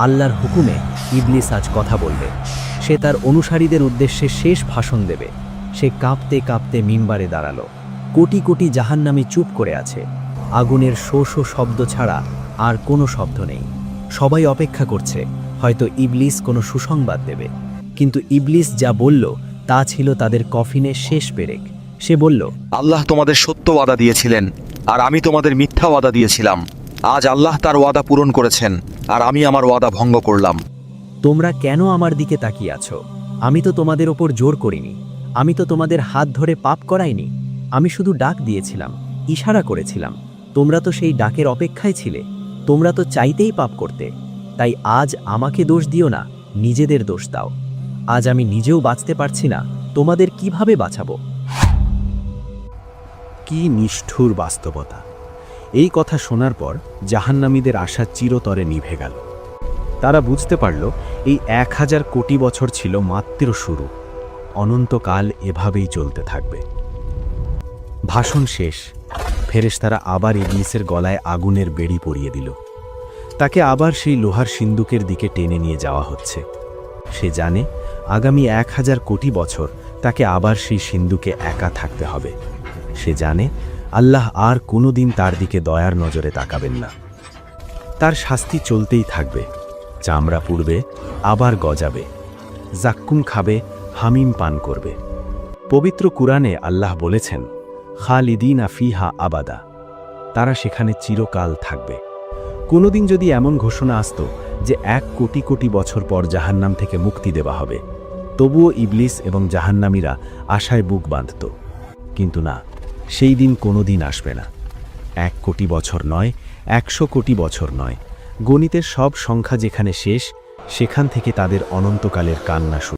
আল্লাহর হুকুমে ইবলিস আজ কথা বলবে। সে তার অনুসারীদের উদ্দেশ্যে শেষ ভাষণ দেবে। সে কাঁপতে কাঁপতে মিম্বারে দাঁড়ালো। কোটি কোটি জাহান্নামী চুপ করে আছে। আগুনের শো শো শব্দ ছাড়া আর কোনো শব্দ নেই। সবাই অপেক্ষা করছে, হয়তো ইবলিস কোনো সুসংবাদ দেবে। কিন্তু ইবলিস যা বলল তা ছিল তাদের কফিনের শেষ পেরেক। সে বলল, আল্লাহ তোমাদের সত্য ওয়াদা দিয়েছিলেন, আর আমি তোমাদের মিথ্যা ওয়াদা দিয়েছিলাম। আজ আল্লাহ তার ওয়াদা পূরণ করেছেন, আর আমি আমার ওয়াদা ভঙ্গ করলাম। তোমরা কেন আমার দিকে তাকিয়ে আছো? আমি তো তোমাদের ওপর জোর করিনি। আমি তো তোমাদের হাত ধরে পাপ করাইনি। আমি শুধু ডাক দিয়েছিলাম, ইশারা করেছিলাম। তোমরা তো সেই ডাকের অপেক্ষায় ছিলে। তোমরা তো চাইতেই পাপ করতে। তাই আজ আমাকে দোষ দিও না, নিজেদের দোষ দাও। আজ আমি নিজেও বাঁচতে পারছি না, তোমাদের কিভাবে বাঁচাবো? কি নিষ্ঠুর বাস্তবতা! এই কথা শোনার পর জাহান্নামীদের আশা চিরতরে নিভে গেল। তারা বুঝতে পারল এই 1000 কোটি বছর ছিল মাত্র শুরু। অনন্তকাল এভাবেই চলতে থাকবে। ভাষণ শেষ। ফেরেশতারা আবার ইবলিসের গলায় আগুনের বেড়ি পরিয়ে দিল। তাকে আবার সেই লোহার সিন্দুকের দিকে টেনে নিয়ে যাওয়া হচ্ছে। সে জানে আগামী 1000 কোটি বছর তাকে আবার সেই সিন্দুকে একা থাকতে হবে। সে জানে আল্লাহ আর কোনোদিন তার দিকে দয়ার নজরে তাকাবেন না। তার শাস্তি চলতেই থাকবে। চামড়া পুড়বে, আবার গজাবে, জাক্কুম খাবে, হামিম পান করবে। পবিত্র কুরআনে আল্লাহ বলেছেন, খালিদিনা ফিহা আবাদা। তারা সেখানে চিরকাল থাকবে। কোনোদিন যদি এমন ঘোষণা আসত যে 1 কোটি কোটি বছর পর জাহান্নাম থেকে মুক্তি দেওয়া হবে, তবুও ইবলিস এবং জাহান্নামীরা আশায় বুক বাঁধত। কিন্তু না, সেই দিন কোনোদিন আসবে না। 1 কোটি বছর নয়, 100 কোটি বছর নয়, গণিতের সব সংখ্যা যেখানে শেষ, সেখান থেকে তাদের অনন্তকালের কান্না শুরু।